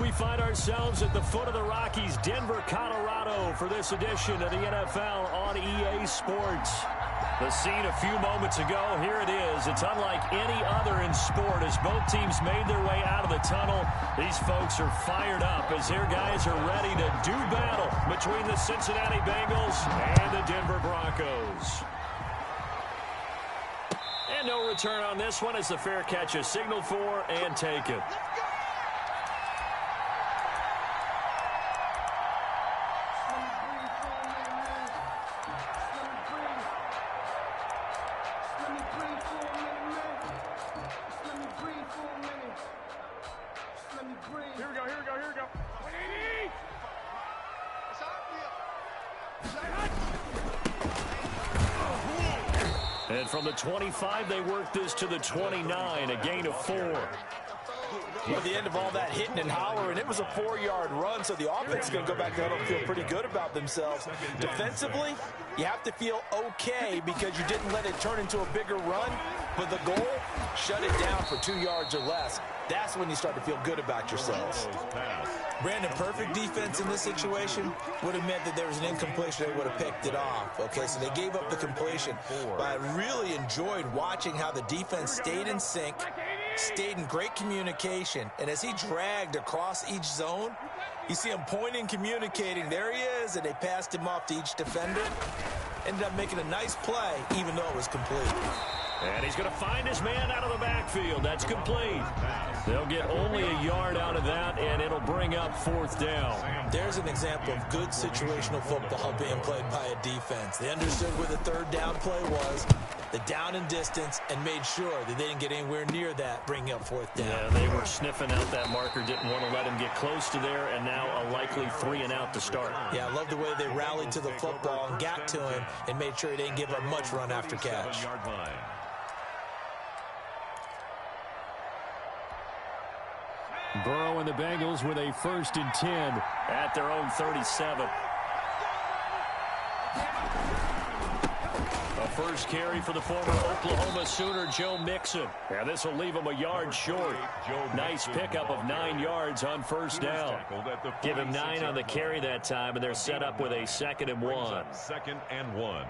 We find ourselves at the foot of the Rockies, Denver, Colorado, for this edition of the NFL on EA Sports. The scene a few moments ago, here it is. It's unlike any other in sport as both teams made their way out of the tunnel. These folks are fired up as their guys are ready to do battle between the Cincinnati Bengals and the Denver Broncos. And no return on this one as the fair catch is signaled for and taken. And from the 25, they work this to the 29, a gain of 4. At the end of all that hitting and hollering, it was a 4-yard run, so the offense is going to go back there and feel pretty good about themselves. Defensively, you have to feel okay because you didn't let it turn into a bigger run, but the goal, shut it down for 2 yards or less. That's when you start to feel good about yourselves. Brandon, perfect defense in this situation would have meant that there was an incompletion. They would have picked it off. Okay, so they gave up the completion. But I really enjoyed watching how the defense stayed in sync, stayed in great communication. And as he dragged across each zone, you see him pointing, communicating. There he is, and they passed him off to each defender. Ended up making a nice play, even though it was complete. And he's going to find his man out of the backfield. That's complete. They'll get only a yard out of that, and it'll bring up 4th down. There's an example of good situational football being played by a defense. They understood where the 3rd down play was, the down and distance, and made sure that they didn't get anywhere near that, bringing up 4th down. Yeah, they were sniffing out that marker, didn't want to let him get close to there, and now a likely 3 and out to start. Yeah, I love the way they rallied to the football and got to him and made sure he didn't give up much run after catch. Burrow and the Bengals with a 1st and 10 at their own 37. A first carry for the former Oklahoma Sooner, Joe Mixon. And this will leave him a yard short. Nice pickup of 9 yards on 1st down. Give him 9 on the carry that time, and they're set up with a 2nd and 1. 2nd and 1.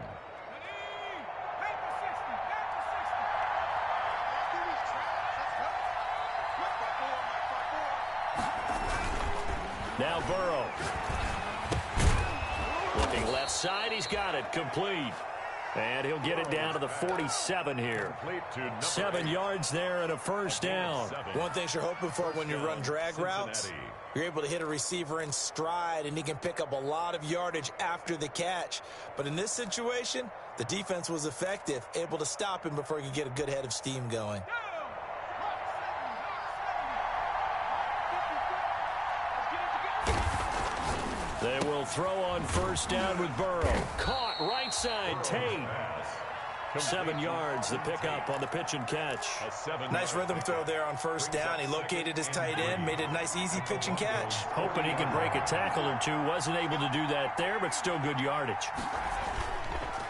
Now Burrow. Looking left side, he's got it, complete. And he'll get it down to the 47 here. 7 yards there and a 1st down. One thing you're hoping for when you run drag routes, you're able to hit a receiver in stride, and he can pick up a lot of yardage after the catch. But in this situation, the defense was effective, able to stop him before he could get a good head of steam going. They will throw on 1st down with Burrow. Caught right side, Tate. 7 yards, the pickup on the pitch and catch. Nice rhythm throw there on 1st down. He located his tight end, made a nice easy pitch and catch. Hoping he can break a tackle or two. Wasn't able to do that there, but still good yardage.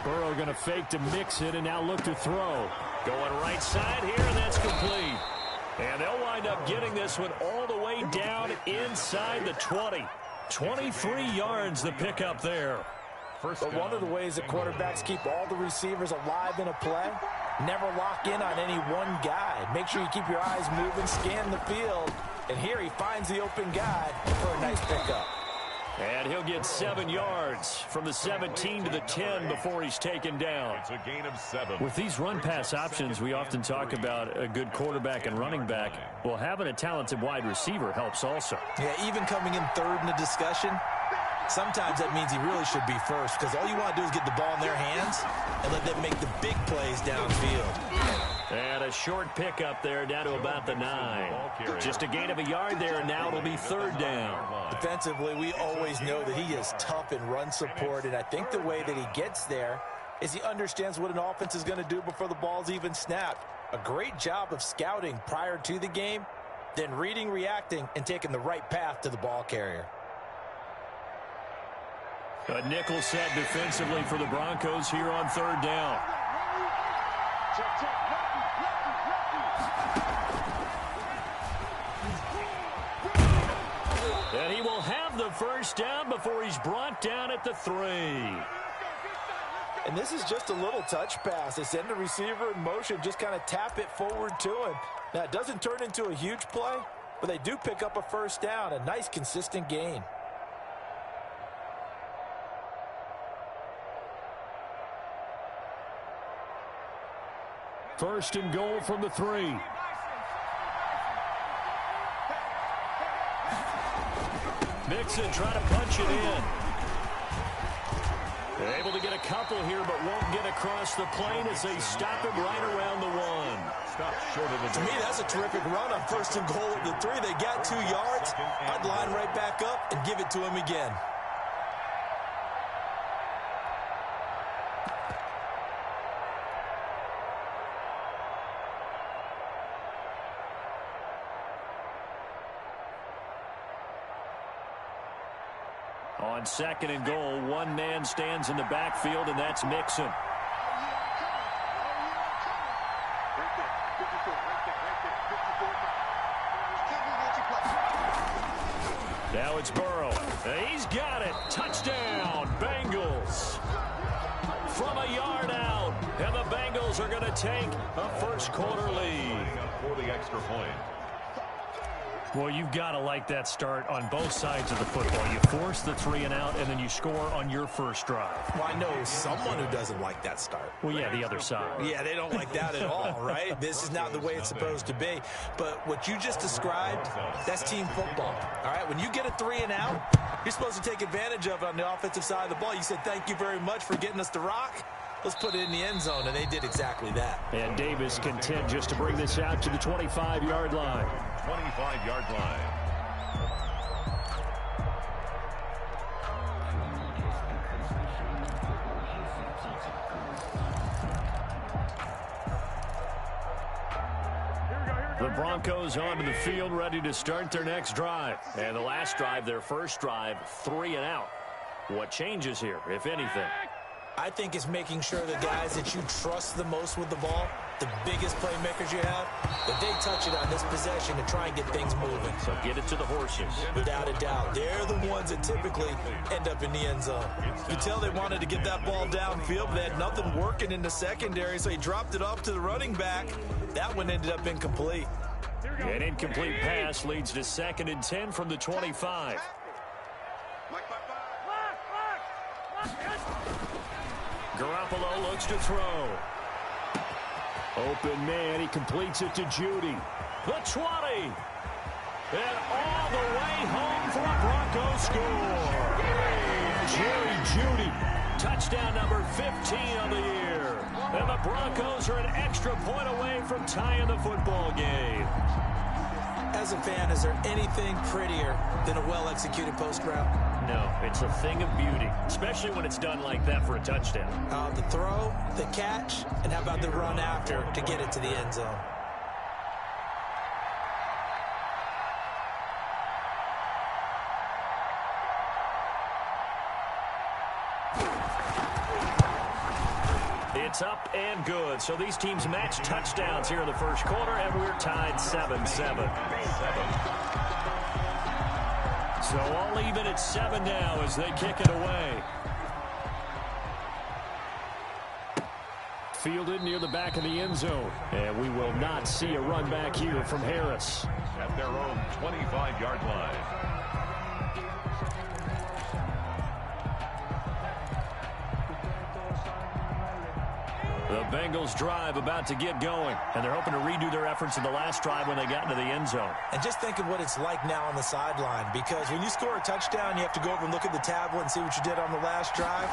Burrow going to fake to mix it and now look to throw. Going right side here, and that's complete. And they'll wind up getting this one all the way down inside the 20. 23 yards the pickup there. But one of the ways that quarterbacks keep all the receivers alive in a play, never lock in on any one guy. Make sure you keep your eyes moving, scan the field, and here he finds the open guy for a nice pickup. And he'll get 7 yards from the 17 to the 10 before he's taken down. It's a gain of 7. With these run-pass options, we often talk about a good quarterback and running back. Well, having a talented wide receiver helps also. Yeah, even coming in 3rd in the discussion, sometimes that means he really should be 1st because all you want to do is get the ball in their hands and let them make the big plays downfield. And a short pickup there down to about the 9. Just a gain of a yard there, and now it'll be 3rd down. Defensively, we always know that he is tough in run support, and I think the way that he gets there is he understands what an offense is going to do before the ball's even snapped. A great job of scouting prior to the game, then reading, reacting, and taking the right path to the ball carrier. A nickel set defensively for the Broncos here on 3rd down. And he will have the first down before he's brought down at the 3. And this is just a little touch pass. They send the receiver in motion, just kind of tap it forward to him. Now, it doesn't turn into a huge play, but they do pick up a first down, a nice, consistent gain. First and goal from the 3. Mixon trying to punch it in. They're able to get a couple here, but won't get across the plane as they stop him right around the 1. Stop short of the To me, that's a terrific run on first and goal at the 3. They got 2 yards. I'd line right back up and give it to him again. On second and goal, one man stands in the backfield, and that's Mixon. Now it's Burrow. He's got it. Touchdown, Bengals. From a yard out, and the Bengals are going to take a first quarter lead. for the extra point. Well, you've got to like that start on both sides of the football. You force the 3 and out, and then you score on your first drive. Well, I know someone who doesn't like that start. Well, yeah, the other side. Yeah, they don't like that at all, right? This is not the way it's supposed to be. But what you just described, that's team football. All right, when you get a 3 and out, you're supposed to take advantage of it on the offensive side of the ball. You said, thank you very much for getting us the rock. Let's put it in the end zone, and they did exactly that. And Davis content just to bring this out to the 25-yard line. 25-yard line. The Broncos onto the field, ready to start their next drive. And the last drive, their first drive, 3 and out. What changes here, if anything? I think it's making sure the guys that you trust the most with the ball, the biggest playmakers you have, that they touch it on this possession to try and get things moving. So get it to the horses. Without a doubt. They're the ones that typically end up in the end zone. You could tell they wanted to get that ball downfield, but they had nothing working in the secondary, so he dropped it off to the running back. That one ended up incomplete. An incomplete pass leads to 2nd and 10 from the 25. Garoppolo looks to throw. Open man, he completes it to Judy. The 20. And all the way home for a Broncos score. Jerry Judy, touchdown number 15 on the year. And the Broncos are an extra point away from tying the football game. As a fan, is there anything prettier than a well-executed post route? No, it's a thing of beauty, especially when it's done like that for a touchdown. The throw, the catch, and how about the run after to get it to the end zone? It's up and good. So these teams match touchdowns here in the first quarter, and we're tied 7-7. So all even at 7 now as they kick it away. Fielded near the back of the end zone. And we will not see a run back here from Harris. At their own 25-yard line. The Bengals drive about to get going, and they're hoping to redo their efforts in the last drive when they got into the end zone. And just think of what it's like now on the sideline, because when you score a touchdown, you have to go over and look at the tablet and see what you did on the last drive.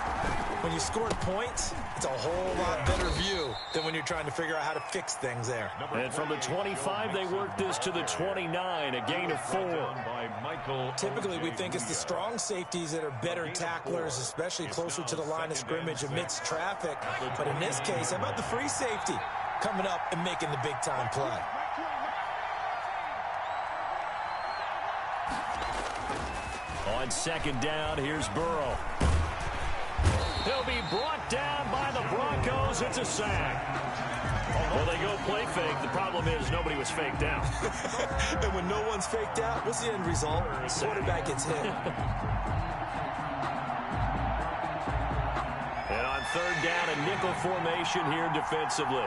When you scored points, it's a whole lot better view than when you're trying to figure out how to fix things there. And from the 25, they work this to the 29, a gain of 4. Typically, we think it's the strong safeties that are better tacklers, especially closer to the line of scrimmage amidst traffic. But in this case, how about the free safety coming up and making the big-time play? On 2nd down, here's Burrow. He'll be brought down by the Broncos. It's a sack. Well, they go play fake. The problem is nobody was faked out. And when no one's faked out, what's the end result? The quarterback gets hit. And on third down, a nickel formation here defensively.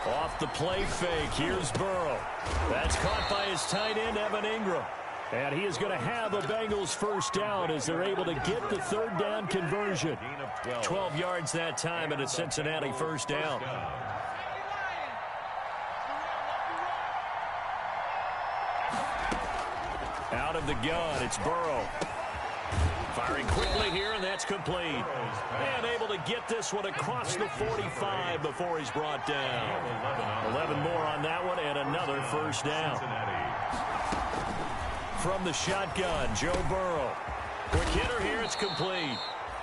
Off the play fake, here's Burrow. That's caught by his tight end, Evan Ingram. And he is going to have a Bengals first down as they're able to get the third down conversion. 12 yards that time and a Cincinnati first down. Out of the gun, it's Burrow. Firing quickly here, and that's complete. And able to get this one across the 45 before he's brought down. 11 more on that one, and another first down. From the shotgun, Joe Burrow. Quick hitter here, it's complete.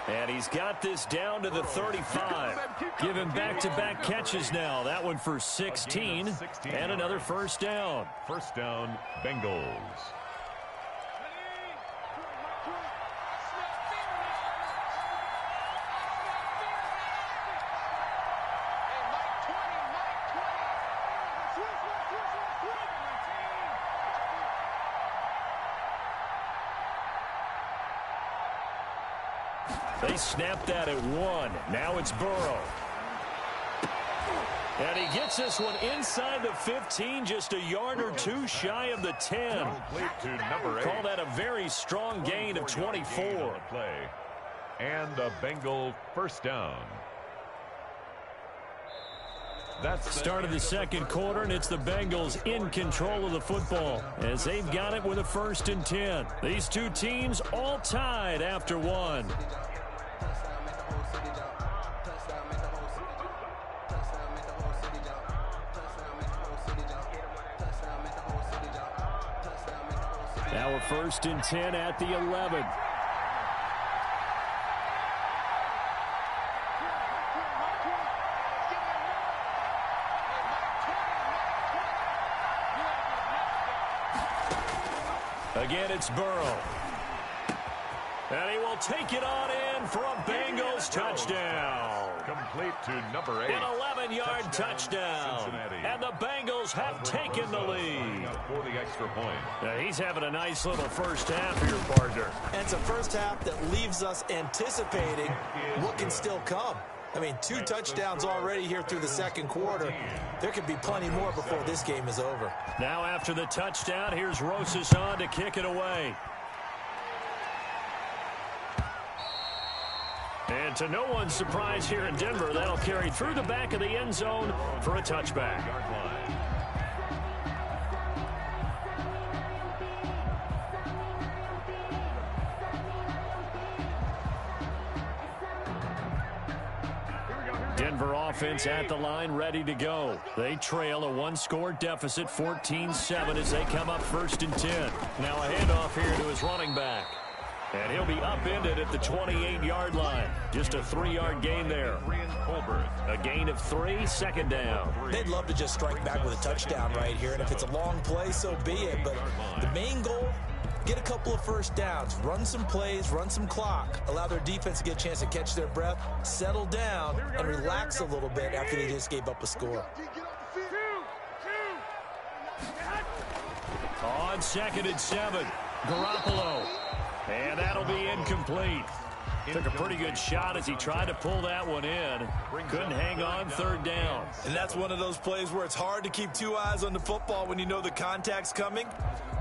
And he's got this down to the 35. Give him back-to-back catches now. That one for 16, and another first down. First down, Bengals. They snapped that at 1. Now it's Burrow. And he gets this one inside the 15, just a yard or two shy of the 10. Call that a very strong gain of 24. And a Bengal first down. That's Start of the second quarter, and it's the Bengals in control of the football as they've got it with a 1st and 10. These two teams all tied after 1. Now a 1st and 10 at the 11. Again, it's Burrow. And he will take it on in for a Bengals touchdown. complete to number 8. An 11-yard touchdown. And the Bengals have taken the lead. For the extra point. Now he's having a nice little first half here, partner. And it's a first half that leaves us anticipating what can still come. I mean, 2 touchdowns already here through the second quarter. There could be plenty more before this game is over. Now after the touchdown, here's Rosas on to kick it away. And to no one's surprise here in Denver, that'll carry through the back of the end zone for a touchback. Denver offense at the line, ready to go. They trail a 1-score deficit, 14-7, as they come up 1st and 10. Now a handoff here to his running back. And he'll be upended at the 28-yard line. Just a 3-yard gain there. A gain of 3, 2nd down. They'd love to just strike back with a touchdown right here. And if it's a long play, so be it. But the main goal, get a couple of first downs, run some plays, run some clock, allow their defense to get a chance to catch their breath, settle down, and relax a little bit after they just gave up a score. On 2nd and 7, Garoppolo. And that'll be incomplete. Took a pretty good shot as he tried to pull that one in. Couldn't hang on 3rd down. And that's one of those plays where it's hard to keep 2 eyes on the football when you know the contact's coming,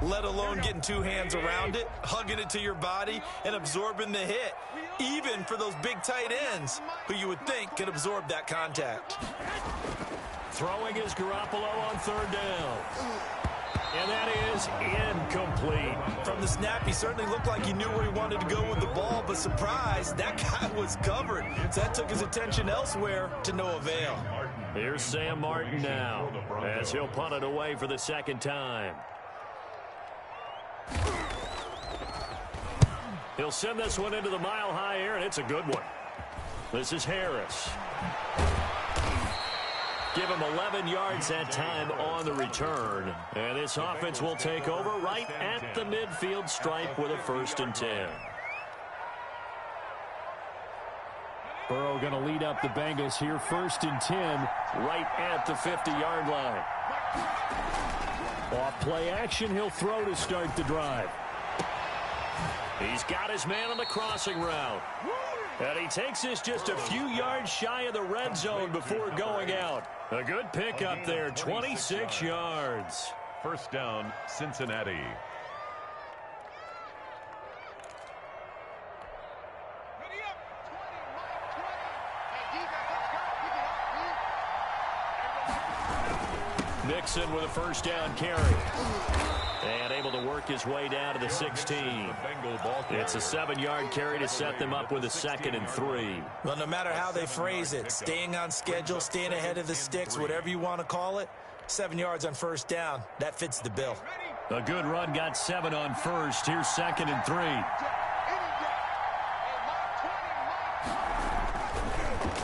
let alone getting 2 hands around it, hugging it to your body, and absorbing the hit, even for those big tight ends who you would think can absorb that contact. Throwing is Garoppolo on 3rd down. And that is incomplete. From the snap, he certainly looked like he knew where he wanted to go with the ball, but surprise, that guy was covered. So that took his attention elsewhere to no avail. Here's Sam Martin now as he'll punt it away for the 2nd time. He'll send this one into the mile-high air, and it's a good one. This is Harris. Give him 11 yards that time on the return. And this offense will take over right at the midfield stripe with a 1st and 10. Burrow going to lead up the Bengals here, 1st and 10, right at the 50-yard line. Off play action, he'll throw to start the drive. He's got his man on the crossing route. And he takes this just a few yards shy of the red zone before going out. A good pickup there, 26 yards. 1st down, Cincinnati. Mixon with a 1st down carry. And able to work his way down to the 16. It's a 7-yard carry to set them up with a 2nd and 3. Well, no matter how they phrase it, staying on schedule, staying ahead of the sticks, whatever you want to call it, 7 yards on 1st down, that fits the bill. A good run, got 7 on 1st. Here's 2nd and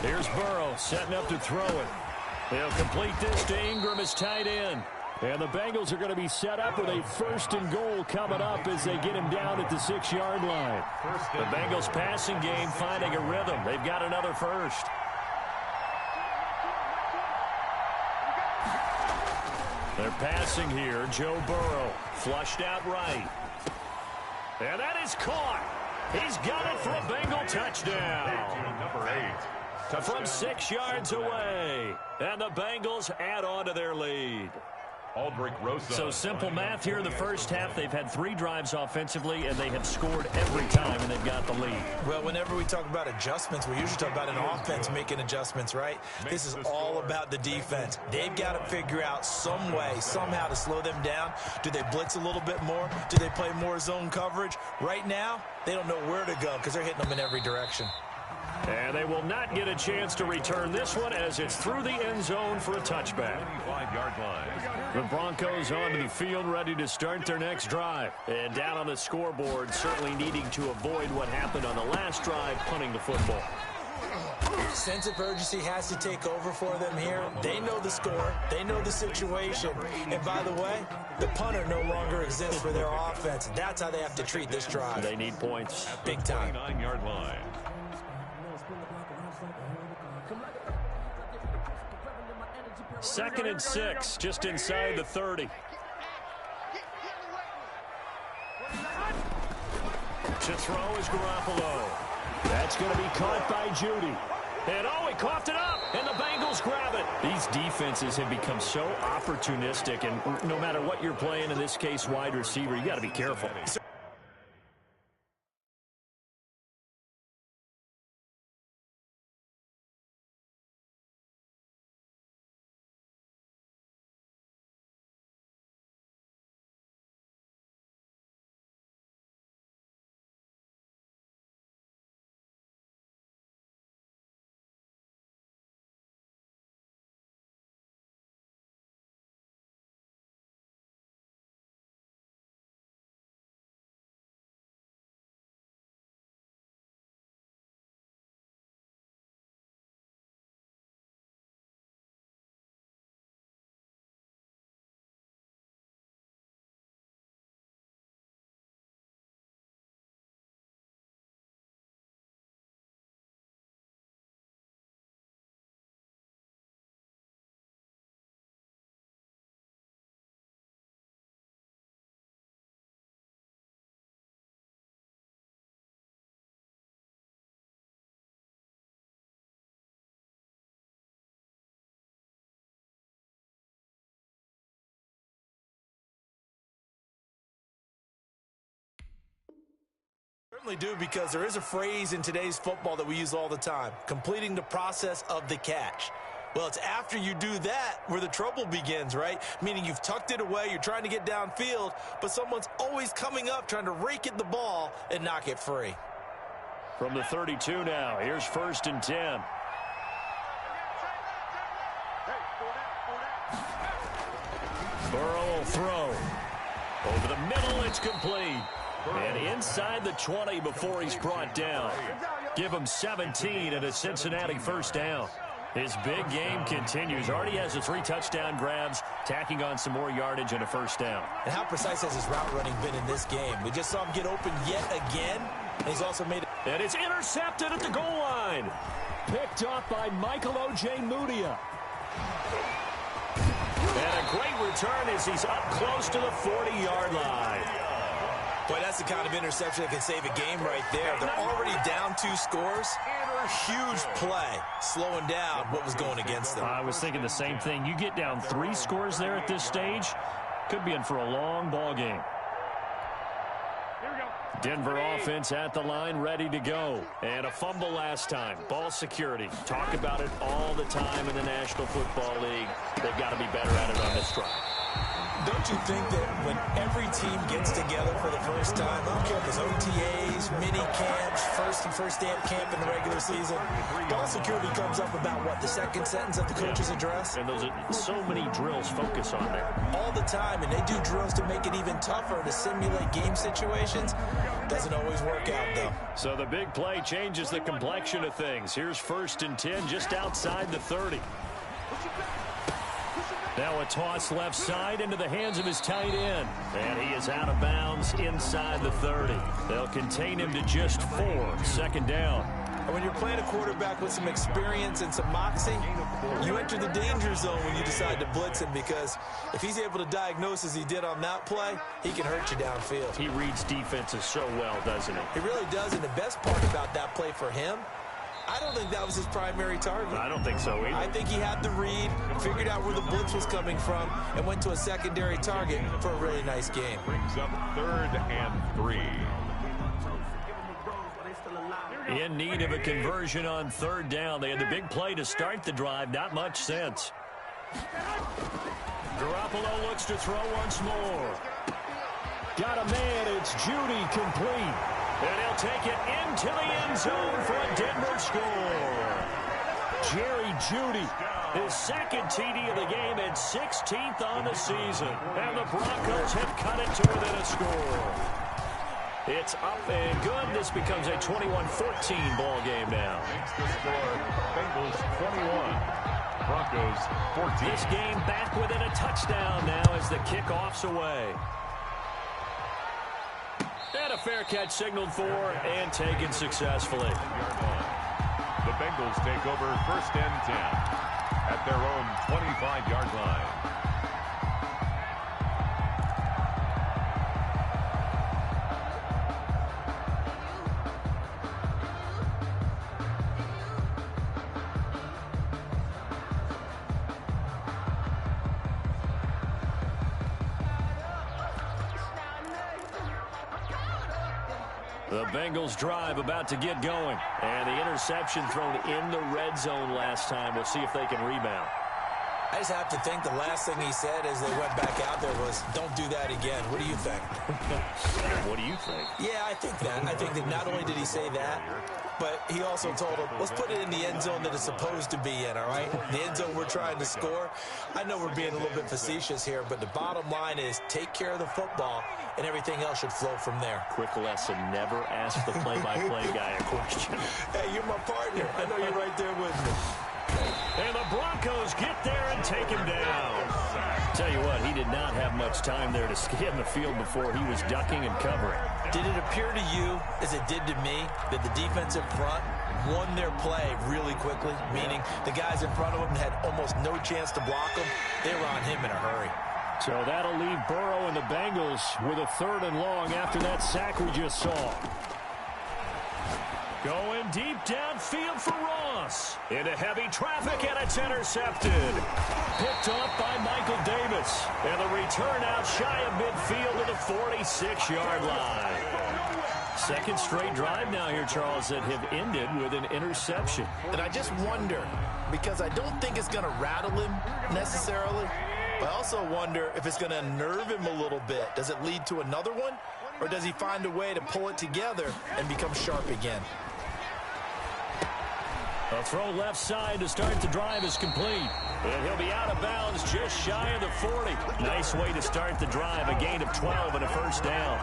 3. Here's Burrow setting up to throw it. He'll complete this to Ingram as tight end. And the Bengals are going to be set up with a 1st and goal coming up as they get him down at the 6-yard line. The Bengals passing game finding a rhythm. They've got another 1st. They're passing here. Joe Burrow flushed out right. And that is caught. He's got it for a Bengal touchdown. Number 8. From 6 yards away. And the Bengals add on to their lead. So simple math here in the 1st half. They've had 3 drives offensively, and they have scored every time, and they've got the lead. Well, whenever we talk about adjustments, we usually talk about an offense making adjustments, right? This is all about the defense. They've got to figure out some way, somehow to slow them down. Do they blitz a little bit more? Do they play more zone coverage? Right now, they don't know where to go because they're hitting them in every direction. And they will not get a chance to return this one as it's through the end zone for a touchback. 25-yard line. The Broncos onto the field ready to start their next drive. And down on the scoreboard, certainly needing to avoid what happened on the last drive, punting the football. Sense of urgency has to take over for them here. They know the score. They know the situation. And by the way, the punter no longer exists for their offense. That's how they have to treat this drive. They need points. Big time. 29-yard line. 2nd and 6, just inside the 30. To throw is Garoppolo. That's going to be caught by Judy. And he coughed it up, and the Bengals grab it. These defenses have become so opportunistic, and no matter what you're playing, in this case wide receiver, you got to be careful. Certainly do, because there is a phrase in today's football that we use all the time: completing the process of the catch. Well, it's after you do that where the trouble begins, right? Meaning you've tucked it away, you're trying to get downfield, but someone's always coming up trying to rake at the ball and knock it free. From the 32 now, here's 1st and 10. Burrow will throw. Over the middle, it's complete. And inside the 20 before he's brought down. Give him 17 and a Cincinnati 1st down. His big game continues. Already has the 3 touchdown grabs, tacking on some more yardage and a 1st down. And how precise has his route running been in this game? We just saw him get open yet again, and he's also made it. And it's intercepted at the goal line. picked off by Michael Ojemudia. And a great return as he's up close to the 40-yard line. Boy, that's the kind of interception that can save a game right there. They're already down 2 scores. Huge play, slowing down what was going against them. I was thinking the same thing. You get down 3 scores there at this stage, could be in for a long ball game. Denver offense at the line, ready to go. And a fumble last time. Ball security. Talk about it all the time in the National Football League. They've got to be better at it on this drive. Don't you think that when every team gets together for the first time, I don't care if it's OTAs, mini camps, first day at camp in the regular season, ball security comes up about, what, the second sentence of the coach's address? And those are so many drills focus on that. All the time, and they do drills to make it even tougher to simulate game situations. Doesn't always work out, though. So the big play changes the complexion of things. Here's 1st and 10 just outside the 30. Now a toss left side into the hands of his tight end. And he is out of bounds inside the 30. They'll contain him to just 4. 2nd down. And when you're playing a quarterback with some experience and some moxie, you enter the danger zone when you decide to blitz him, because if he's able to diagnose as he did on that play, he can hurt you downfield. He reads defenses so well, doesn't he? He really does, and the best part about that play for him, I don't think that was his primary target. I don't think so either. I think he had the read, figured out where the blitz was coming from, and went to a secondary target for a really nice game. Brings up 3rd and 3. In need of a conversion on 3rd down. They had the big play to start the drive. Not much sense. Garoppolo looks to throw once more. Got a man. It's Judy complete. And he'll take it into the end zone for a Denver score. Jerry Judy, his 2nd TD of the game and 16th on the season. And the Broncos have cut it to within a score. It's up and good. This becomes a 21-14 ball game now. Makes the score Bengals 21, Broncos 14. This game back within a touchdown now as the kickoff's away. And a fair catch signaled for and taken successfully. The Bengals take over 1st and 10 at their own 25-yard line. The Bengals drive about to get going. And the interception thrown in the red zone last time. We'll see if they can rebound. I just have to think the last thing he said as they went back out there was, don't do that again. What do you think? What do you think? Yeah, I think that. I think that not only did he say that, but he also told him, let's put it in the end zone that it's supposed to be in, all right? The end zone we're trying to score. I know we're being a little bit facetious here, but the bottom line is take care of the football, and everything else should flow from there. Quick lesson, never ask the play-by-play guy a question. Hey, you're my partner. I know you're right there with me. And the Broncos get there and take him down. Tell you what, he did not have much time there to scan the field before he was ducking and covering. Did it appear to you, as it did to me, that the defensive front won their play really quickly? Meaning the guys in front of him had almost no chance to block him. They were on him in a hurry. So that'll leave Burrow and the Bengals with a 3rd and long after that sack we just saw. Going deep downfield for Ross. Into heavy traffic, and it's intercepted. Picked off by Michael Davis. And the return out shy of midfield to the 46-yard line. 2nd straight drive now here, Charles, that have ended with an interception. And I just wonder, because I don't think it's going to rattle him necessarily, but I also wonder if it's going to unnerve him a little bit. Does it lead to another one? Or does he find a way to pull it together and become sharp again? A throw left side to start the drive is complete. And he'll be out of bounds just shy of the 40. Nice way to start the drive. A gain of 12 and a 1st down.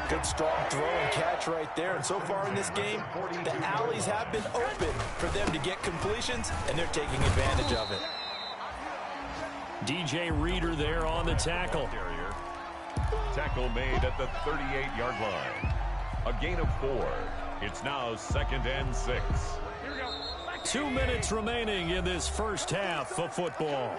Good strong throw and catch right there. And so far in this game, the alleys have been open for them to get completions, and they're taking advantage of it. DJ Reader there on the tackle. Tackle made at the 38-yard line. A gain of 4. It's now 2nd and 6. Here we go. 2 minutes remaining in this first half of football.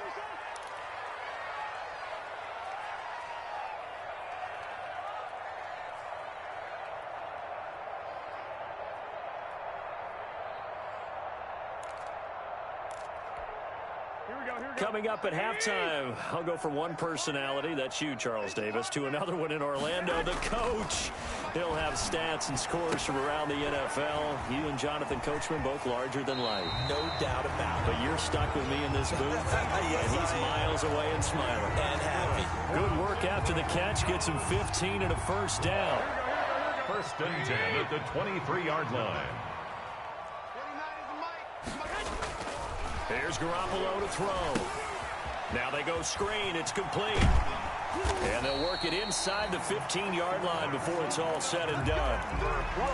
Coming up at halftime, I'll go from one personality, that's you, Charles Davis, to another one in Orlando, the coach. He'll have stats and scores from around the NFL. You and Jonathan Coachman both larger than life. No doubt about it. But you're stuck with me in this booth, Yes, and he's miles away and smiling. And happy. Good work after the catch, gets him 15 and a first down. First and 10 at the 23-yard line. Here's Garoppolo to throw. Now they go screen. It's complete. And they'll work it inside the 15-yard line before it's all said and done.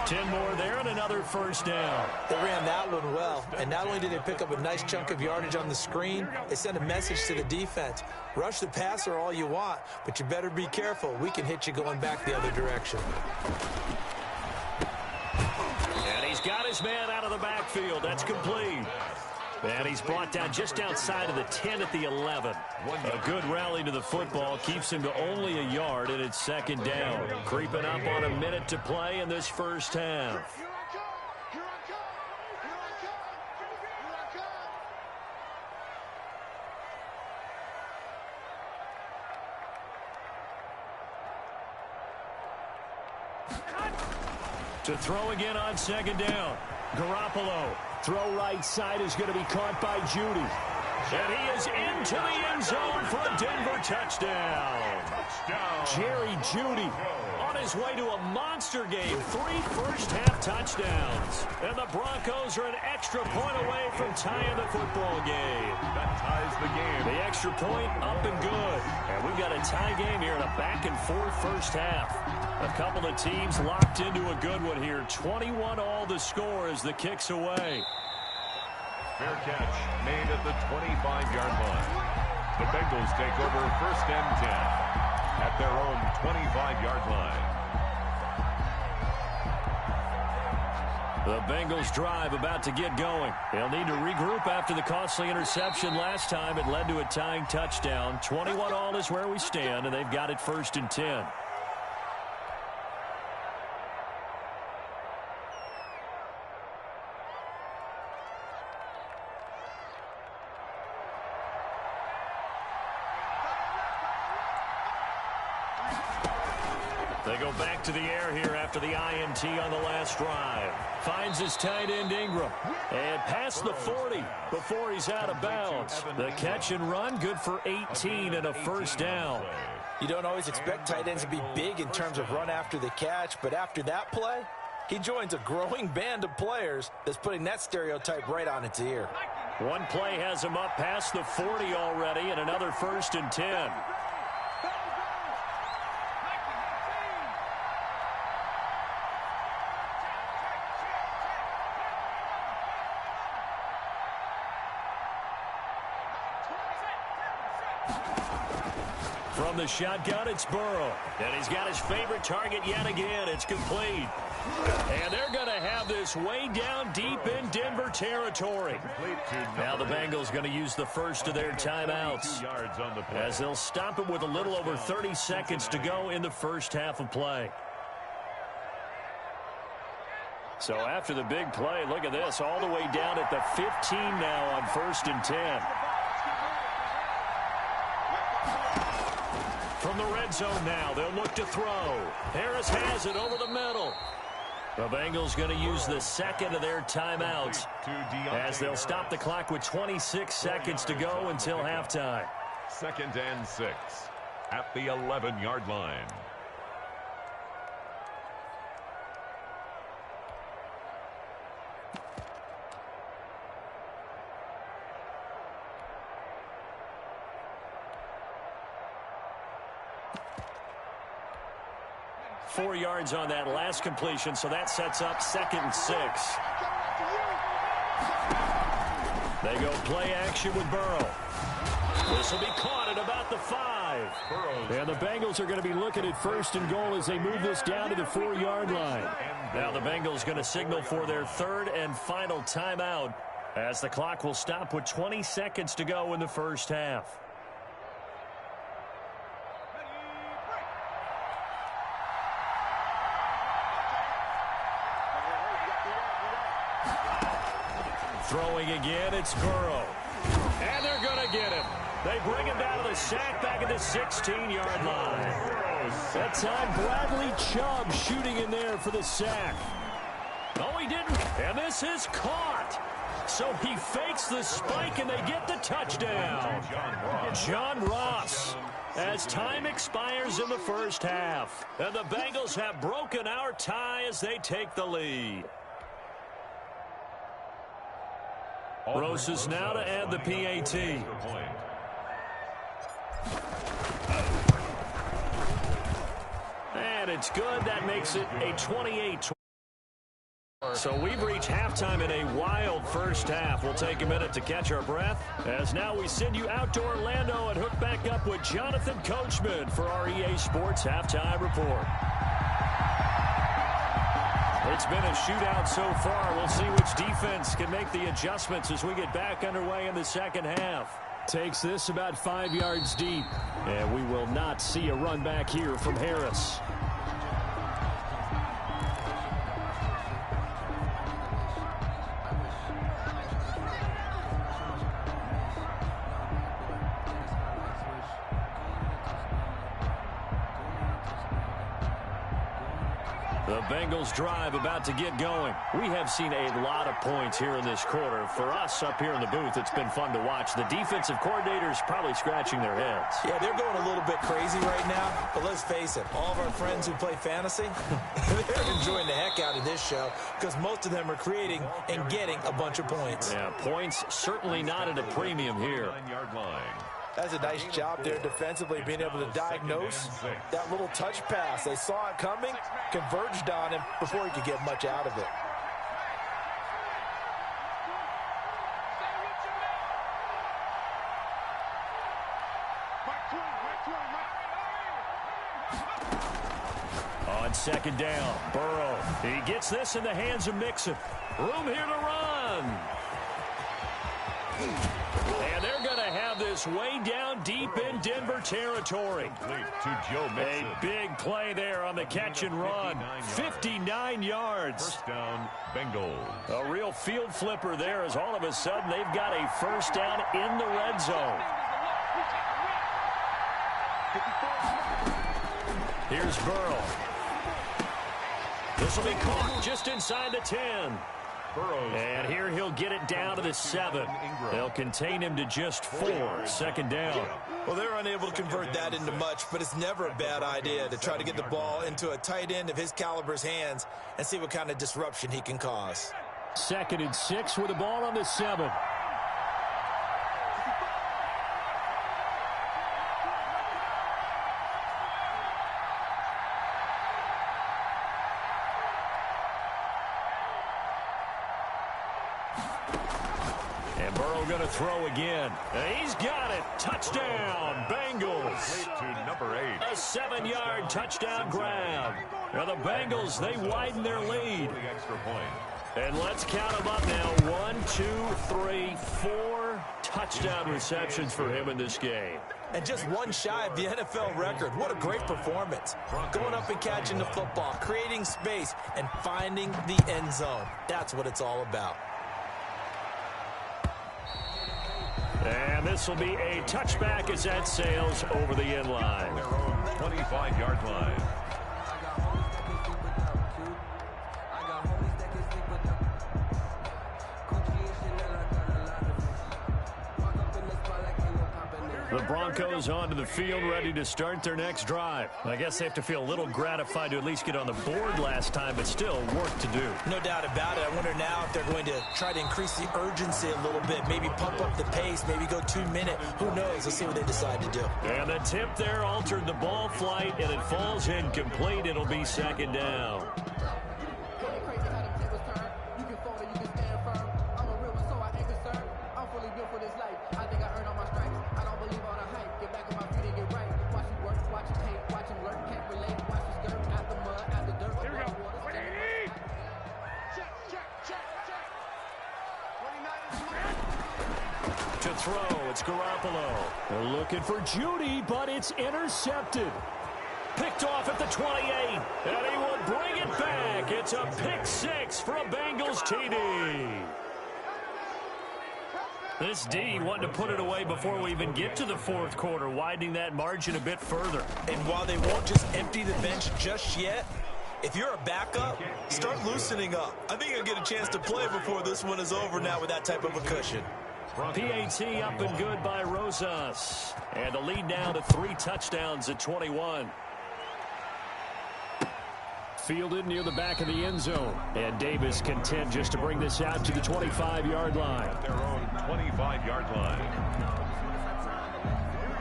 10 more there and another first down. They ran that one well. And not only did they pick up a nice chunk of yardage on the screen, they sent a message to the defense. Rush the passer all you want, but you better be careful. We can hit you going back the other direction. And he's got his man out of the backfield. That's complete. And he's brought down just outside of the 10 at the 11. A good rally to the football keeps him to only a yard, and it's second down. Creeping up on a minute to play in this first half. To throw again on second down. Garoppolo. Throw right side is going to be caught by Judy. And he is into the end zone for a Denver touchdown. Jerry Judy on his way to a monster game. 3 first-half touchdowns. And the Broncos are an extra point away from tying the football game. That ties the game. The extra point up and good. And we've got a tie game here in a back-and-forth first half. A couple of teams locked into a good one here. 21 all the score as the kick's away. Fair catch made at the 25-yard line. The Bengals take over first and 10 at their own 25-yard line. The Bengals drive about to get going. They'll need to regroup after the costly interception last time. It led to a tying touchdown. 21 all is where we stand, and they've got it first and 10. They go back to the air here after the INT on the last drive. Finds his tight end Ingram. And past the 40 before he's out of bounds. The catch and run good for 18 and a first down. You don't always expect tight ends to be big in terms of run after the catch, but after that play, he joins a growing band of players that's putting that stereotype right on its ear. One play has him up past the 40 already and another first and 10. From the shotgun, it's Burrow. And he's got his favorite target yet again. It's complete. And they're going to have this way down deep in Denver territory. Now the Bengals going to use the first of their timeouts, as they'll stop it with a little over 30 seconds to go in the first half of play. So after the big play, look at this, all the way down at the 15 now on first and 10. From the red zone now, they'll look to throw. Harris has it over the middle. The Bengals going to use the second of their timeouts, as they'll stop the clock with 26 seconds to go until halftime. 2nd and 6 at the 11-yard line. .4 yards on that last completion, so that sets up 2nd and 6. They go play action with Burrow. This will be caught at about the 5. And the Bengals are going to be looking at first and goal as they move this down to the 4-yard line. Now the Bengals going to signal for their third and final timeout As the clock will stop with 20 seconds to go in the first half. Throwing again, it's Burrow. And they're going to get him. They bring him down to the sack back at the 16-yard line. That time, Bradley Chubb shooting in there for the sack. No, he didn't. And this is caught. So he fakes the spike, and they get the touchdown. John Ross. As time expires in the first half. And the Bengals have broken our tie as they take the lead. Roses now to add the PAT. And it's good. That makes it a 28-20. So we've reached halftime in a wild first half. We'll take a minute to catch our breath. As now we send you out to Orlando and hook back up with Jonathan Coachman for our EA Sports Halftime Report. It's been a shootout so far. We'll see which defense can make the adjustments as we get back underway in the second half. Takes this about 5 yards deep. And we will not see a run back here from Harris. The Bengals drive about to get going. We have seen a lot of points here in this quarter. For us up here in the booth, it's been fun to watch. The defensive coordinators probably scratching their heads. Yeah, they're going a little bit crazy right now. But let's face it, all of our friends who play fantasy, they're enjoying the heck out of this show because most of them are creating and getting a bunch of points. Yeah, points certainly not at a premium here. 9-yard line. That's a nice job there defensively, being able to diagnose that little touch pass. They saw it coming, converged on him before he could get much out of it. On second down, Burrow. He gets this in the hands of Mixon. Room here to run. And they're going to have this way down deep in Denver territory. To Joe Mixon. A big play there on the catch and run. 59 yards. First down, Bengals. A real field flipper there as all of a sudden they've got a first down in the red zone. Here's Burrow. This will be caught just inside the 10. And here he'll get it down to the 7. They'll contain him to just 4. Second down. Well, they're unable to convert that into much, but it's never a bad idea to try to get the ball into a tight end of his caliber's hands and see what kind of disruption he can cause. 2nd and 6 with the ball on the 7. Going to throw again. He's got it. Touchdown, Bengals. To number 8. A 7-yard touchdown grab. Now the Bengals, they widen their lead. The extra point. And let's count them up now. 1, 2, 3, 4 touchdown receptions for him in this game. And just one shy of the NFL record. What a great performance. Going up and catching the football, creating space, and finding the end zone. That's what it's all about. And this will be a touchback as that sails over the end line. Their own 25-yard line. The Broncos onto the field, ready to start their next drive. I guess they have to feel a little gratified to at least get on the board last time, but still work to do. No doubt about it. I wonder now if they're going to try to increase the urgency a little bit, maybe pump up the pace, maybe go 2-minute. Who knows? Let's see what they decide to do. And the tip there altered the ball flight, and it falls incomplete. It'll be second down. To throw, it's Garoppolo. They're looking for Judy, but it's intercepted. Picked off at the 28, and he will bring it back. It's a pick six for a Bengals TD. This D wanting to put it away before we even get to the fourth quarter, widening that margin a bit further. And while they won't just empty the bench just yet, if you're a backup, start loosening up. I think you'll get a chance to play before this one is over now with that type of a cushion. PAT up and good by Rosas. And the lead now to 3 touchdowns at 21. Fielded near the back of the end zone. And Davis content just to bring this out to the 25-yard line. Their own 25-yard line.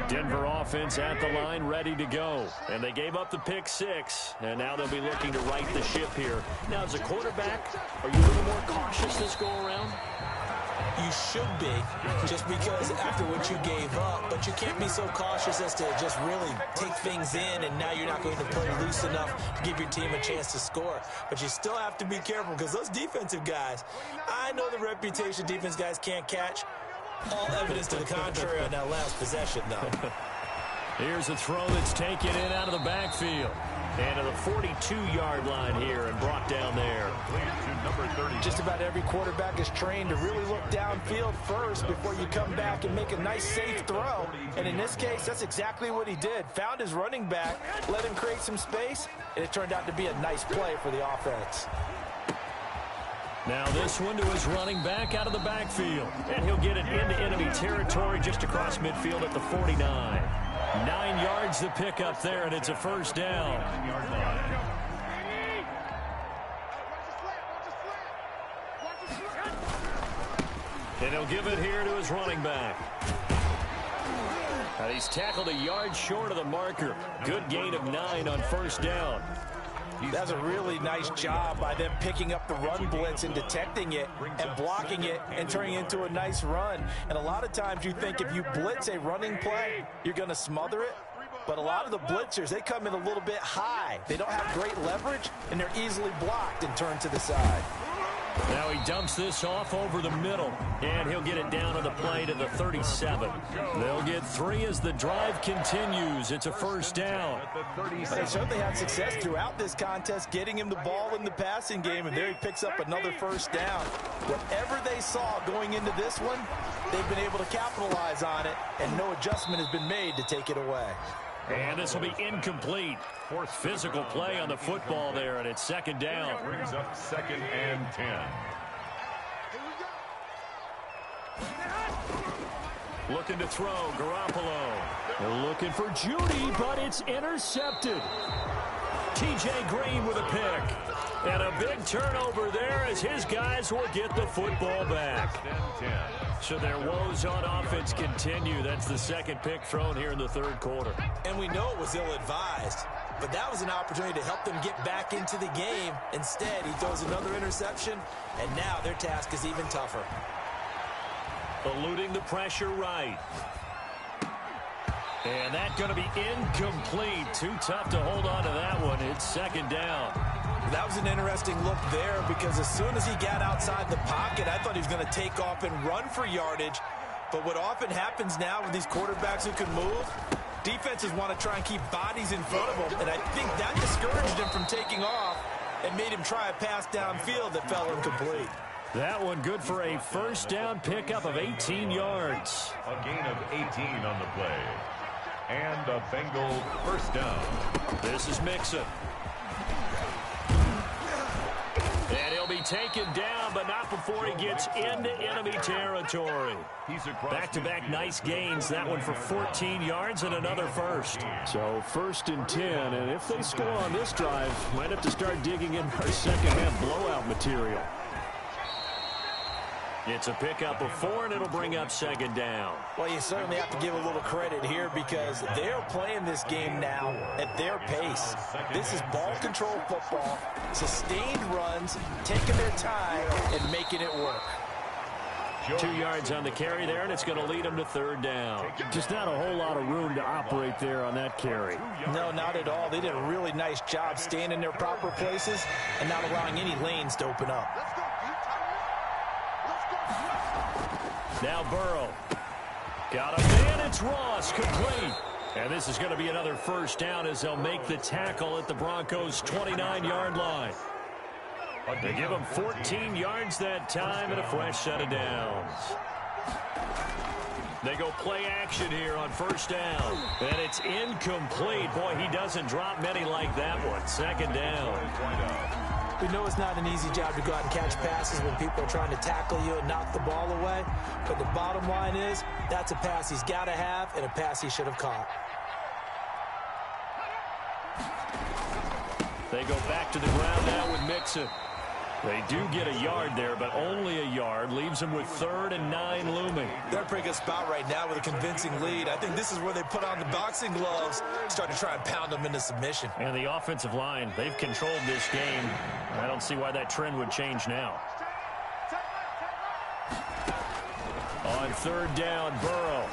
Denver offense at the line, ready to go. And they gave up the pick six, and now they'll be looking to right the ship here. Now, as a quarterback, are you a little more cautious this go-around? You should be, just because after what you gave up, but you can't be so cautious as to just really take things in, and now you're not going to play loose enough to give your team a chance to score. But you still have to be careful, because those defensive guys, I know the reputation defense guys can't catch. All evidence to the contrary on that last possession, though. Here's a throw that's taken in out of the backfield. And to the 42-yard line here and brought down there. Just about every quarterback is trained to really look downfield first before you come back and make a nice, safe throw. And in this case, that's exactly what he did. Found his running back, let him create some space, and it turned out to be a nice play for the offense. Now this one to his running back out of the backfield. And he'll get it into enemy territory just across midfield at the 49. 9 yards to pick up there, and it's a first down. And he'll give it here to his running back. And he's tackled a yard short of the marker. Good gain of 9 on first down. That's a really nice job by them picking up the run blitz and detecting it and blocking it and turning it into a nice run. And a lot of times you think if you blitz a running play, you're going to smother it. But a lot of the blitzers, they come in a little bit high. They don't have great leverage, and they're easily blocked and turned to the side. Now he dumps this off over the middle, and he'll get it down on the play to the 37. They'll get 3 as the drive continues. It's a first down. They certainly had success throughout this contest, getting him the ball in the passing game, and there he picks up another first down. Whatever they saw going into this one, they've been able to capitalize on it, and no adjustment has been made to take it away. And this will be incomplete. Fourth physical play on the football there, and it's second down. Brings up 2nd and 10. Looking to throw, Garoppolo. They're looking for Judy, but it's intercepted. T.J. Green with a pick. And a big turnover there as his guys will get the football back. So their woes on offense continue. That's the second pick thrown here in the third quarter. And we know it was ill-advised, but that was an opportunity to help them get back into the game. Instead, he throws another interception, and now their task is even tougher. Eluding the pressure right. And that's going to be incomplete. Too tough to hold on to that one. It's second down. That was an interesting look there because as soon as he got outside the pocket, I thought he was going to take off and run for yardage. But what often happens now with these quarterbacks who can move, defenses want to try and keep bodies in front of them. And I think that discouraged him from taking off and made him try a pass downfield that fell incomplete. That one good for a first down pickup of 18 yards. A gain of 18 on the play. And a Bengal first down. This is Mixon. And he'll be taken down, but not before he gets into enemy territory. Back-to-back nice gains. That one for 14 yards and another first. So 1st and 10, and if they score on this drive, might have to start digging in our second-half blowout material. It's a pickup of 4, and it'll bring up second down. Well, you certainly have to give a little credit here because they're playing this game now at their pace. This is ball control football, sustained runs, taking their time, and making it work. 2 yards on the carry there, and it's going to lead them to third down. Just not a whole lot of room to operate there on that carry. No, not at all. They did a really nice job staying in their proper places and not allowing any lanes to open up. Now Burrow Got him, and it's Ross, complete. And this is going to be another first down as they'll make the tackle at the Broncos' 29-yard line. They give him 14 yards that time and a fresh set of downs. They go play action here on first down. And it's incomplete. Boy, he doesn't drop many like that one. Second down. We know it's not an easy job to go out and catch passes when people are trying to tackle you and knock the ball away. But the bottom line is, that's a pass he's got to have and a pass he should have caught. They go back to the ground now with Mixon. They do get a yard there, but only a yard. Leaves them with 3rd and 9 looming. They're in a pretty good spot right now with a convincing lead. I think this is where they put on the boxing gloves, start to try and pound them into submission. And the offensive line, they've controlled this game. I don't see why that trend would change now. On 3rd down, Burrow.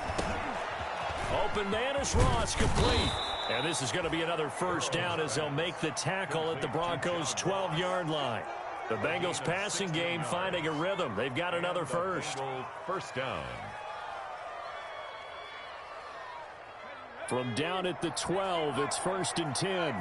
Open man is Ross, complete. And this is going to be another first down as they'll make the tackle at the Broncos' 12-yard line. The Bengals passing game finding a rhythm. They've got another first. First down. From down at the 12, it's 1st and 10.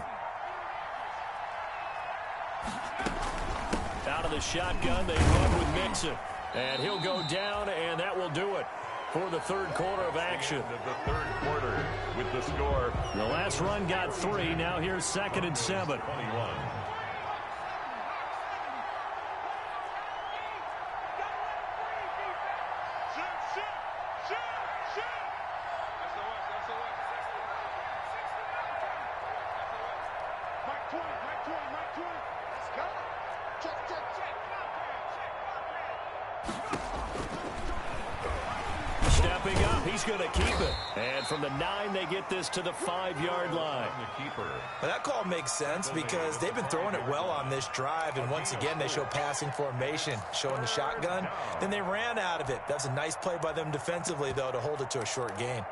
Out of the shotgun, they run with Mixon. And he'll go down, and that will do it for the third quarter of action. The third quarter with the score. The last run got 3. Now here's 2nd and 7. 21. Stepping up, he's going to keep it. And from the 9, they get this to the 5-yard line. The keeper. Well, that call makes sense because they've been throwing it well on this drive, and once again they show passing formation, showing the shotgun. Then they ran out of it. That's a nice play by them defensively, though, to hold it to a short gain.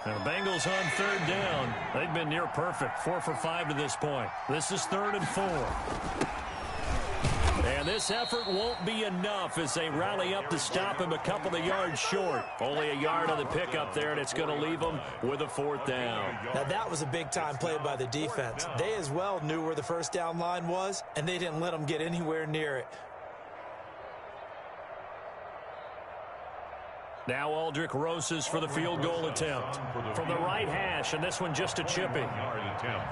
The Bengals on 3rd down. They've been near perfect. 4 for 5 to this point. This is 3rd and 4. And this effort won't be enough as they rally up to stop him a couple of yards short. Only a yard on the pickup there, and it's going to leave them with a 4th down. Now, that was a big-time play by the defense. They as well knew where the first down line was, and they didn't let them get anywhere near it. Now Aldrick Rosas for the field goal attempt. From the right hash, and this one just a chipping. Yard attempt.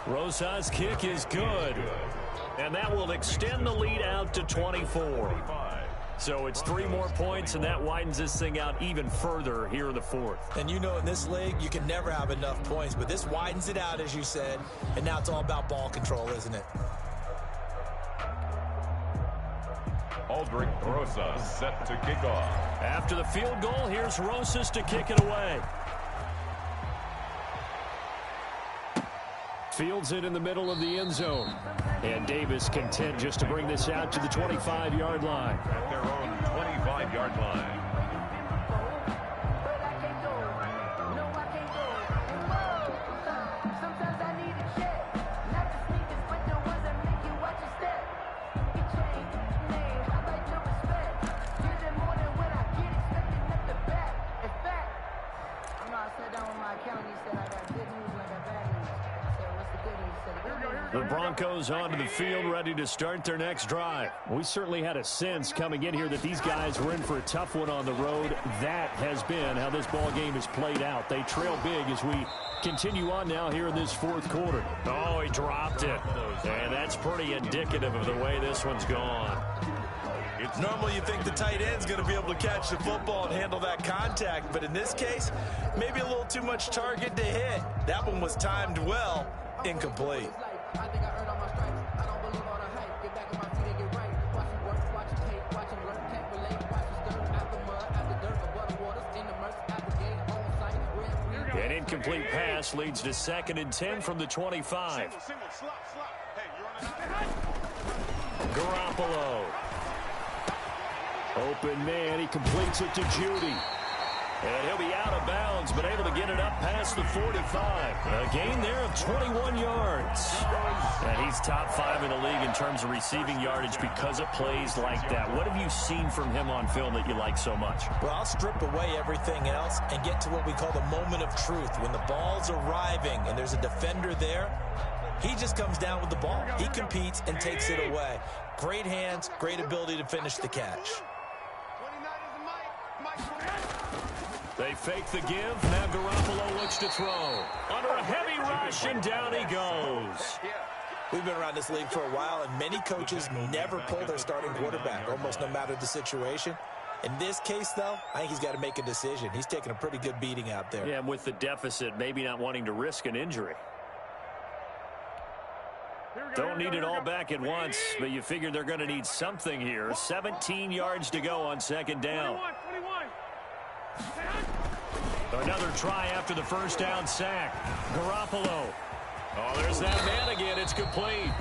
Rosas' kick is good. And that will extend the lead out to 24. So it's 3 more points, and that widens this thing out even further here in the 4th. And you know in this league, you can never have enough points, but this widens it out, as you said, and now it's all about ball control, isn't it? Aldrick Rosas set to kick off. After the field goal, here's Rosas to kick it away. Fields it in the middle of the end zone. And Davis content just to bring this out to the 25-yard line. At their own 25-yard line. The Broncos onto the field, ready to start their next drive. We certainly had a sense coming in here that these guys were in for a tough one on the road. That has been how this ball game has played out. They trail big as we continue on now here in this 4th quarter. Oh, he dropped it. And that's pretty indicative of the way this one's gone. Normally you think the tight end's going to be able to catch the football and handle that contact, but in this case, maybe a little too much target to hit. That one was timed well, incomplete. I think I earned all my stripes. I don't believe all the hype. Get back on my feet and get right. Watch him work, watch him tape, watch him learn, can't relate. Watch him stir out the mud, out the dirt, above the waters, in the murk, out the game, on site. An incomplete pass leads to 2nd and 10 from the 25. Garoppolo. Open man, he completes it to Judy. And he'll be out of bounds, but able to get it up past the 45. A gain there of 21 yards. And he's top 5 in the league in terms of receiving yardage because of plays like that. What have you seen from him on film that you like so much? Well, I'll strip away everything else and get to what we call the moment of truth. When the ball's arriving and there's a defender there, he just comes down with the ball. He competes and takes it away. Great hands, great ability to finish the catch. They fake the give. Now Garoppolo looks to throw. Under a heavy rush, and down he goes. We've been around this league for a while, and many coaches never pull their starting quarterback, almost no matter the situation. In this case, though, I think he's got to make a decision. He's taking a pretty good beating out there. Yeah, with the deficit, maybe not wanting to risk an injury. Don't need it all back at once, but you figure they're going to need something here. 17 yards to go on second down. Another try after the first down sack. Garoppolo. Oh, there's that man again. It's complete.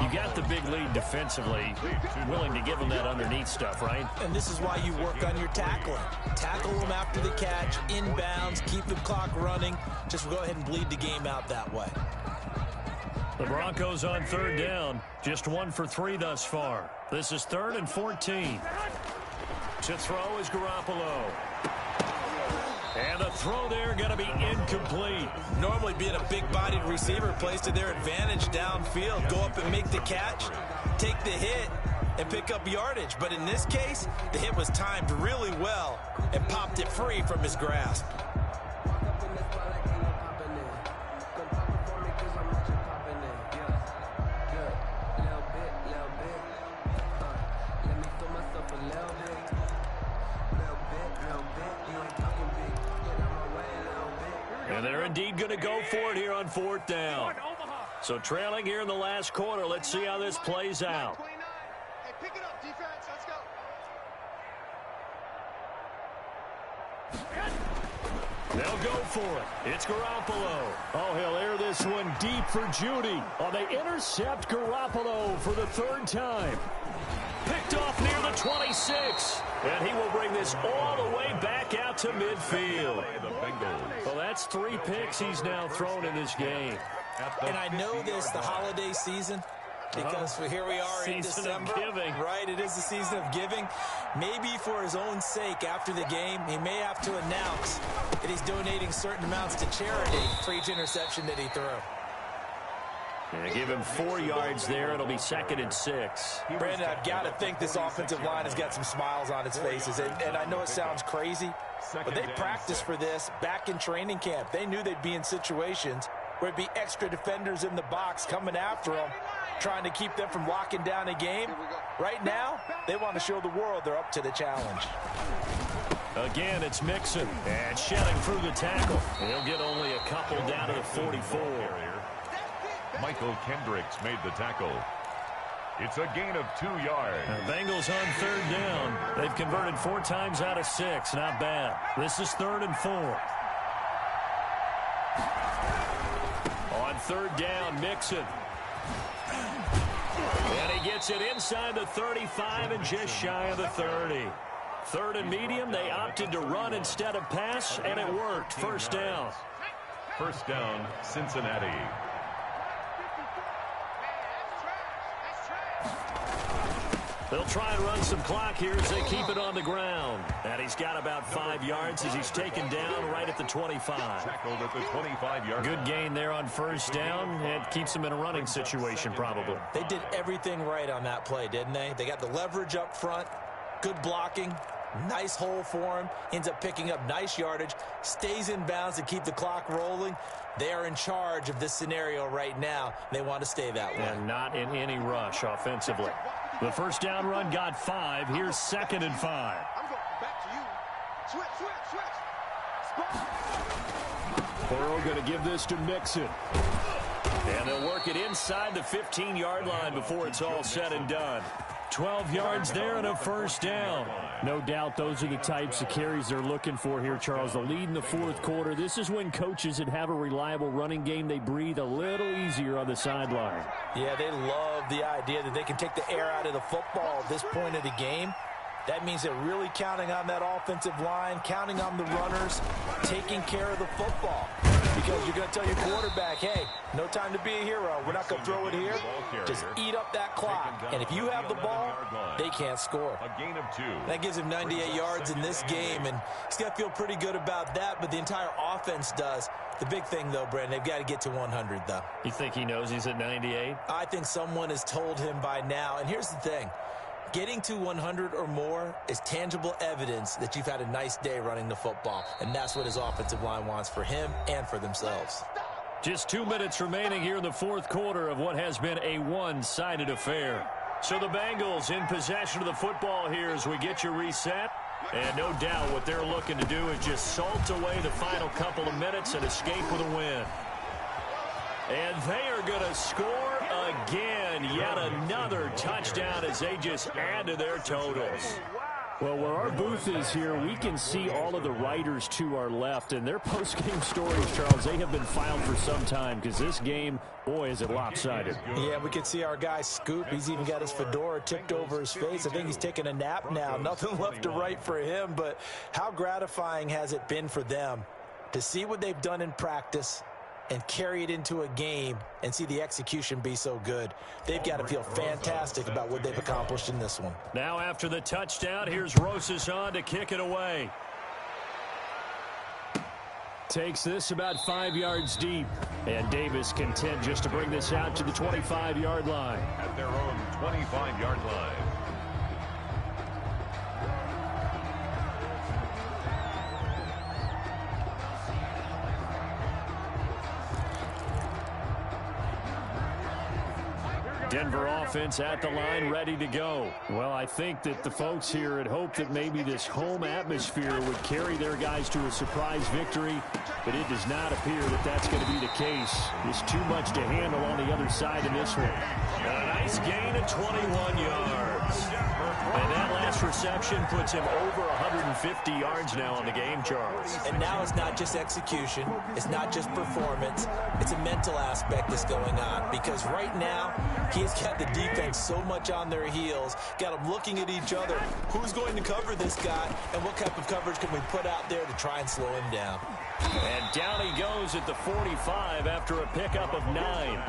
You got the big lead defensively. Willing to give him that underneath stuff, right? And this is why you work on your tackling. Tackle them after the catch, inbounds, keep the clock running. Just go ahead and bleed the game out that way. The Broncos on third down. Just 1 for 3 thus far. This is 3rd and 14. To throw is Garoppolo. And the throw there going to be incomplete. Normally being a big-bodied receiver plays to their advantage downfield. Go up and make the catch, take the hit, and pick up yardage. But in this case, the hit was timed really well and popped it free from his grasp. And they're indeed going to go for it here on 4th down. So trailing here in the last quarter. Let's see how this plays out. Hey, pick it up, defense. Let's go. They'll go for it. It's Garoppolo. Oh, he'll air this one deep for Judy. Oh, they intercept Garoppolo for the 3rd time. Picked off near the 26. And he will bring this all the way back out to midfield. Well, that's 3 picks he's now thrown in this game. And I know this, the holiday season, because here we are in December. Right, it is the season of giving. Maybe for his own sake, after the game, he may have to announce that he's donating certain amounts to charity for each interception that he threw. Yeah, give him 4 yards there. It'll be 2nd and 6. Brandon, I've got to think this offensive line has got some smiles on its faces. And I know it sounds crazy, but they practiced for this back in training camp. They knew they'd be in situations where it'd be extra defenders in the box coming after them, trying to keep them from locking down a game. Right now, they want to show the world they're up to the challenge. Again, it's Mixon. And shedding through the tackle. He'll get only a couple down to the 44. Michael Kendricks made the tackle. It's a gain of 2 yards. The Bengals on 3rd down. They've converted 4 times out of 6. Not bad. This is 3rd and 4. On 3rd down, Mixon. And he gets it inside the 35 and just shy of the 30. 3rd and medium, they opted to run instead of pass, and it worked. 1st down. 1st down, Cincinnati. They'll try and run some clock here as they keep it on the ground. And he's got about 5 yards as he's taken down right at the 25. Tackled at the 25-yard. Good gain there on 1st down. It keeps him in a running situation probably. They did everything right on that play, didn't they? They got the leverage up front, good blocking, nice hole for him, ends up picking up nice yardage, stays in bounds to keep the clock rolling. They are in charge of this scenario right now. They want to stay that way. And not in any rush offensively. The 1st down run got 5. Here's 2nd and 5. I'm going back to you. Switch. Burrow going to give this to Mixon. And they'll work it inside the 15-yard line before it's all said and done. 12 yards there and a first down. No doubt those are the types of carries they're looking for here, Charles. The lead in the fourth quarter. This is when coaches that have a reliable running game, they breathe a little easier on the sideline. Yeah, they love the idea that they can take the air out of the football at this point of the game. That means they're really counting on that offensive line, counting on the runners, taking care of the football. Because you're going to tell your quarterback, hey, no time to be a hero. We're not going to throw it here. Just eat up that clock. And if you have the ball, they can't score. A gain of 2. That gives him 98 yards in this game, and he's got to feel pretty good about that, but the entire offense does. The big thing, though, Brandon, they've got to get to 100, though. You think he knows he's at 98? I think someone has told him by now. And here's the thing. Getting to 100 or more is tangible evidence that you've had a nice day running the football. And that's what his offensive line wants for him and for themselves. Just 2 minutes remaining here in the fourth quarter of what has been a one-sided affair. So the Bengals in possession of the football here as we get you reset. And no doubt what they're looking to do is just salt away the final couple of minutes and escape with a win. And they are going to score again. Yet another touchdown as they just add to their totals. Well, where our booth is here, we can see all of the writers to our left. And their post-game stories, Charles, they have been filed for some time because this game, boy, is it lopsided. Yeah, we can see our guy Scoop. He's even got his fedora tipped over his face. I think he's taking a nap now. Nothing left to write for him. But how gratifying has it been for them to see what they've done in practice and carry it into a game and see the execution be so good. They've got to feel fantastic about what they've accomplished in this one. Now after the touchdown, here's Rosas on to kick it away. Takes this about 5 yards deep. And Davis content just to bring this out to the 25-yard line. At their own 25-yard line. Denver offense at the line, ready to go. Well, I think that the folks here had hoped that maybe this home atmosphere would carry their guys to a surprise victory, but it does not appear that that's going to be the case. There's too much to handle on the other side in this one. A nice gain of 21 yards. And that last reception puts him over 150 yards now on the game, Charles. And now it's not just execution. It's not just performance. It's a mental aspect that's going on. Because right now, he's got the defense so much on their heels, got them looking at each other. Who's going to cover this guy, and what type of coverage can we put out there to try and slow him down? And down he goes at the 45 after a pickup of 9.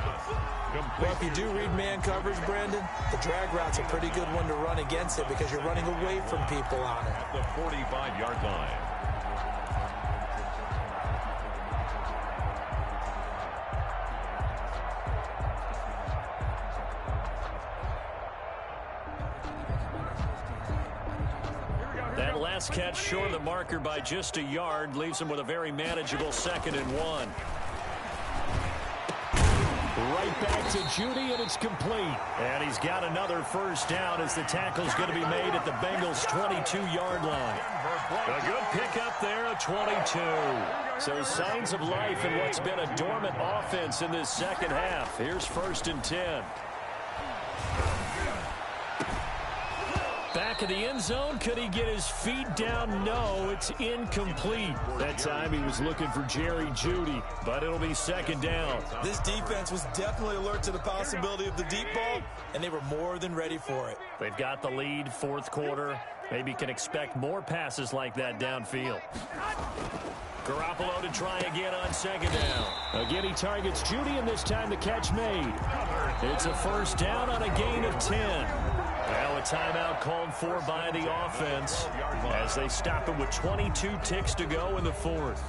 Well, if you do read man coverage, Brandon, the drag route's a pretty good one to run against it because you're running away from people on it. At the 45-yard line. That last catch short of the marker by just a yard leaves him with a very manageable 2nd and 1. Right back to Judy, and it's complete. And he's got another first down as the tackle's going to be made at the Bengals' 22-yard line. A good pickup there, a 22. So signs of life in what's been a dormant offense in this second half. Here's 1st and 10. Back of the end zone. Could he get his feet down? No, it's incomplete. That time he was looking for Jerry Jeudy, but it'll be 2nd down. This defense was definitely alert to the possibility of the deep ball, and they were more than ready for it. They've got the lead, fourth quarter. Maybe can expect more passes like that downfield. Garoppolo to try again on 2nd down. Again, he targets Jeudy, and this time the catch made. It's a first down on a gain of 10. Now a timeout called for by the offense as they stop it with 22 ticks to go in the fourth.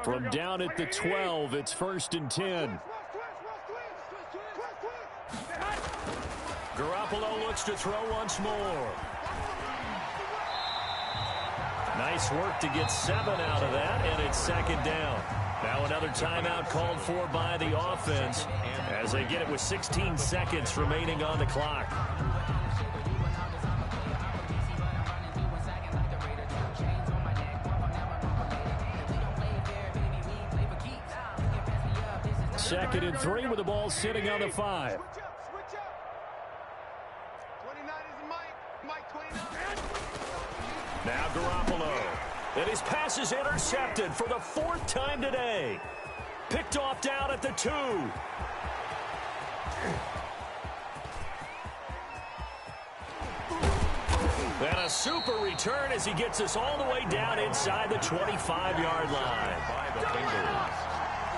From down at the 12, it's 1st and 10. Garoppolo looks to throw once more. Nice work to get 7 out of that, and it's 2nd down. Now another timeout called for by the offense as they get it with 16 seconds remaining on the clock. Second and 3 with the ball sitting on the 5. Switch up. 29 is Mike 29. Now Garoppolo. And his pass is intercepted for the 4th time today. Picked off down at the 2. And a super return as he gets us all the way down inside the 25-yard line. By the Bengals.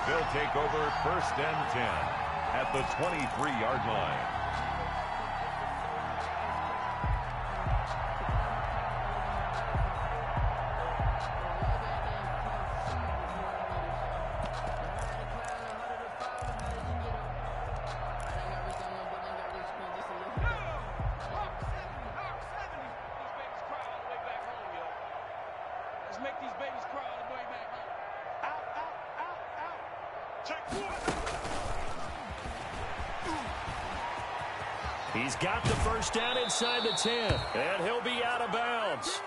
They'll take over 1st and 10 at the 23-yard line. Make these babies cry all the way back home. Out. Check one. He's got the first down inside the 10, and he'll be out of bounds.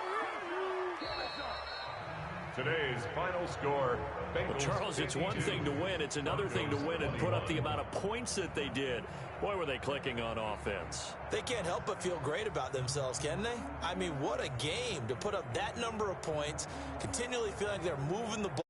Today's final score. Well, Charles, it's one thing to win. It's another thing to win and put up the amount of points that they did. Boy, were they clicking on offense. They can't help but feel great about themselves, can they? I mean, what a game to put up that number of points, continually feeling like they're moving the ball.